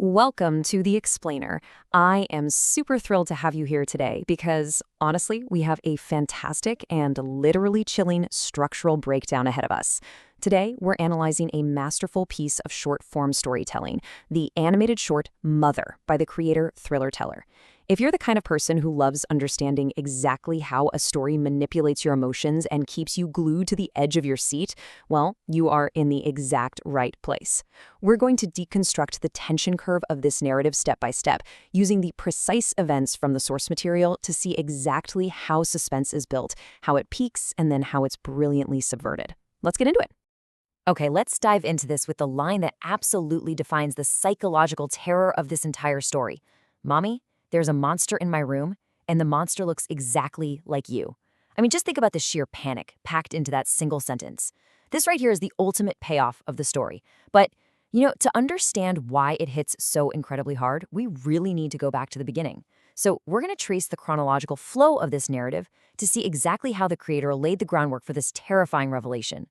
Welcome to The Explainer. I am super thrilled to have you here today because, honestly, we have a fantastic and literally chilling structural breakdown ahead of us. Today, we're analyzing a masterful piece of short-form storytelling, the animated short Mother by the creator Thriller Teller. If you're the kind of person who loves understanding exactly how a story manipulates your emotions and keeps you glued to the edge of your seat, well, you are in the exact right place. We're going to deconstruct the tension curve of this narrative step by step, using the precise events from the source material to see exactly how suspense is built, how it peaks, and then how it's brilliantly subverted. Let's get into it. Okay, let's dive into this with the line that absolutely defines the psychological terror of this entire story. Mommy, there's a monster in my room, and the monster looks exactly like you. I mean, just think about the sheer panic packed into that single sentence. This right here is the ultimate payoff of the story. But, to understand why it hits so incredibly hard, we really need to go back to the beginning. So we're going to trace the chronological flow of this narrative to see exactly how the creator laid the groundwork for this terrifying revelation.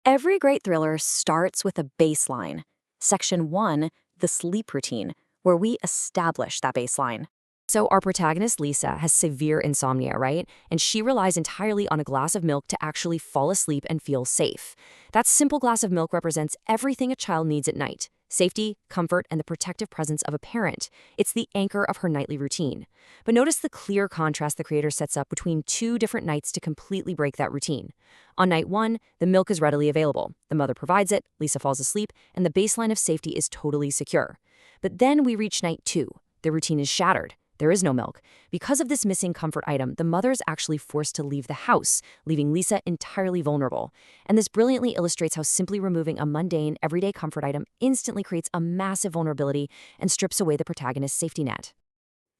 Every great thriller starts with a baseline. Section 1, the sleep routine, where we establish that baseline. So our protagonist, Lisa, has severe insomnia, right? And she relies entirely on a glass of milk to actually fall asleep and feel safe. That simple glass of milk represents everything a child needs at night: safety, comfort, and the protective presence of a parent. It's the anchor of her nightly routine. But notice the clear contrast the creator sets up between two different nights to completely break that routine. On night 1, the milk is readily available. The mother provides it, Lisa falls asleep, and the baseline of safety is totally secure. But then we reach night 2. The routine is shattered. There is no milk. Because of this missing comfort item, the mother is actually forced to leave the house, leaving Lisa entirely vulnerable. And this brilliantly illustrates how simply removing a mundane, everyday comfort item instantly creates a massive vulnerability and strips away the protagonist's safety net.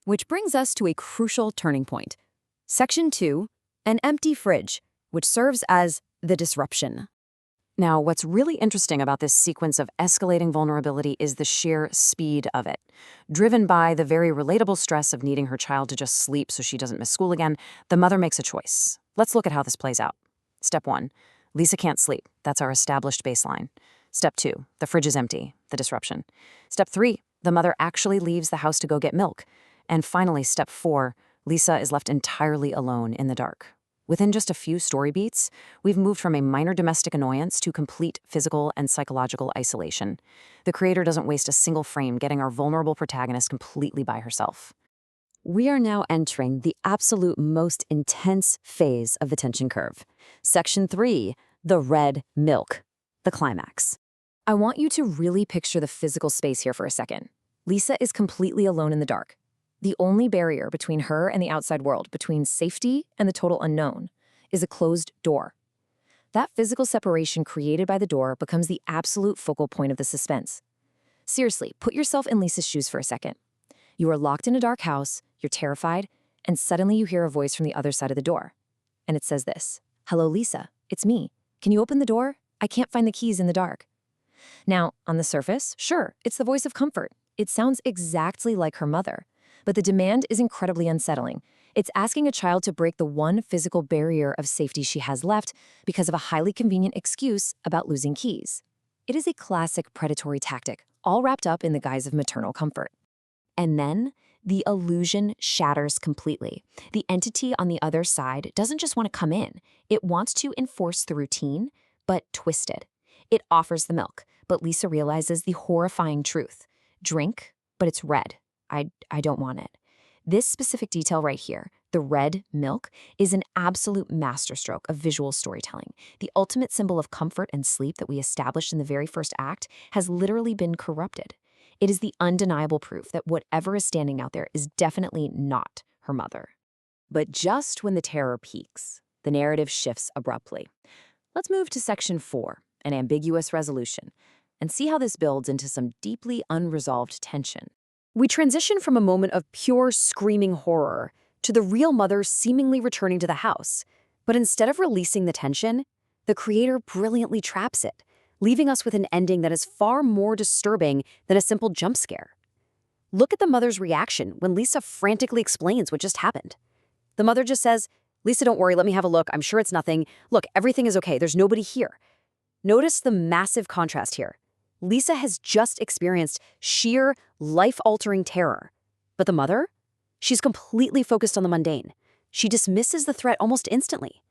Which brings us to a crucial turning point. Section 2, an empty fridge, which serves as the disruption. Now, what's really interesting about this sequence of escalating vulnerability is the sheer speed of it. Driven by the very relatable stress of needing her child to just sleep so she doesn't miss school again, the mother makes a choice. Let's look at how this plays out. Step 1, Lisa can't sleep. That's our established baseline. Step 2, the fridge is empty, the disruption. Step 3, the mother actually leaves the house to go get milk. And finally, step 4, Lisa is left entirely alone in the dark. Within just a few story beats, we've moved from a minor domestic annoyance to complete physical and psychological isolation. The creator doesn't waste a single frame getting our vulnerable protagonist completely by herself. We are now entering the absolute most intense phase of the tension curve. Section 3, the red milk, the climax. I want you to really picture the physical space here for a second. Lisa is completely alone in the dark. The only barrier between her and the outside world, between safety and the total unknown, is a closed door. That physical separation created by the door becomes the absolute focal point of the suspense. Seriously, put yourself in Lisa's shoes for a second. You are locked in a dark house, you're terrified, and suddenly you hear a voice from the other side of the door. And it says this: "Hello, Lisa. It's me. Can you open the door? I can't find the keys in the dark." Now, on the surface, sure, it's the voice of comfort. It sounds exactly like her mother. But the demand is incredibly unsettling. It's asking a child to break the one physical barrier of safety she has left because of a highly convenient excuse about losing keys. It is a classic predatory tactic, all wrapped up in the guise of maternal comfort. And then, the illusion shatters completely. The entity on the other side doesn't just want to come in. It wants to enforce the routine, but twisted. It offers the milk, but Lisa realizes the horrifying truth. Drink, but it's red. I don't want it. This specific detail right here, the red milk, is an absolute masterstroke of visual storytelling. The ultimate symbol of comfort and sleep that we established in the very first act has literally been corrupted. It is the undeniable proof that whatever is standing out there is definitely not her mother. But just when the terror peaks, the narrative shifts abruptly. Let's move to Section 4, an ambiguous resolution, and see how this builds into some deeply unresolved tension. We transition from a moment of pure screaming horror to the real mother seemingly returning to the house. But instead of releasing the tension, the creator brilliantly traps it, leaving us with an ending that is far more disturbing than a simple jump scare. Look at the mother's reaction when Lisa frantically explains what just happened. The mother just says, "Lisa, don't worry, let me have a look. I'm sure it's nothing. Look, everything is okay. There's nobody here." Notice the massive contrast here. Lisa has just experienced sheer, life-altering terror. But the mother? She's completely focused on the mundane. She dismisses the threat almost instantly.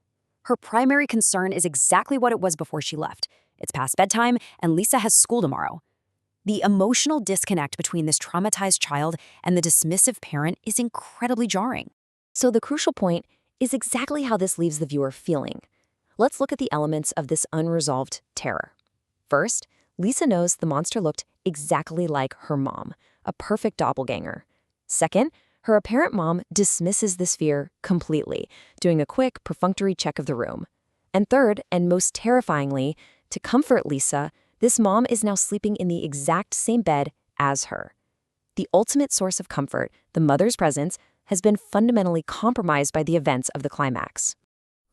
Her primary concern is exactly what it was before she left. It's past bedtime, and Lisa has school tomorrow. The emotional disconnect between this traumatized child and the dismissive parent is incredibly jarring. So the crucial point is exactly how this leaves the viewer feeling. Let's look at the elements of this unresolved terror. First, Lisa knows the monster looked exactly like her mom, a perfect doppelganger. Second, her apparent mom dismisses this fear completely, doing a quick, perfunctory check of the room. And third, and most terrifyingly, to comfort Lisa, this mom is now sleeping in the exact same bed as her. The ultimate source of comfort, the mother's presence, has been fundamentally compromised by the events of the climax.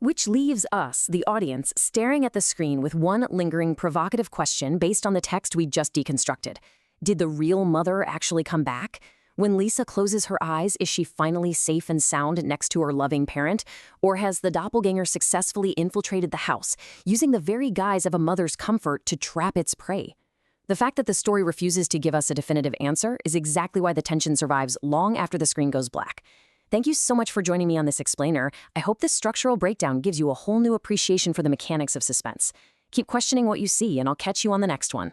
Which leaves us, the audience, staring at the screen with one lingering provocative question based on the text we just deconstructed. Did the real mother actually come back? When Lisa closes her eyes, is she finally safe and sound next to her loving parent? Or has the doppelganger successfully infiltrated the house, using the very guise of a mother's comfort to trap its prey? The fact that the story refuses to give us a definitive answer is exactly why the tension survives long after the screen goes black. Thank you so much for joining me on this explainer. I hope this structural breakdown gives you a whole new appreciation for the mechanics of suspense. Keep questioning what you see, and I'll catch you on the next one.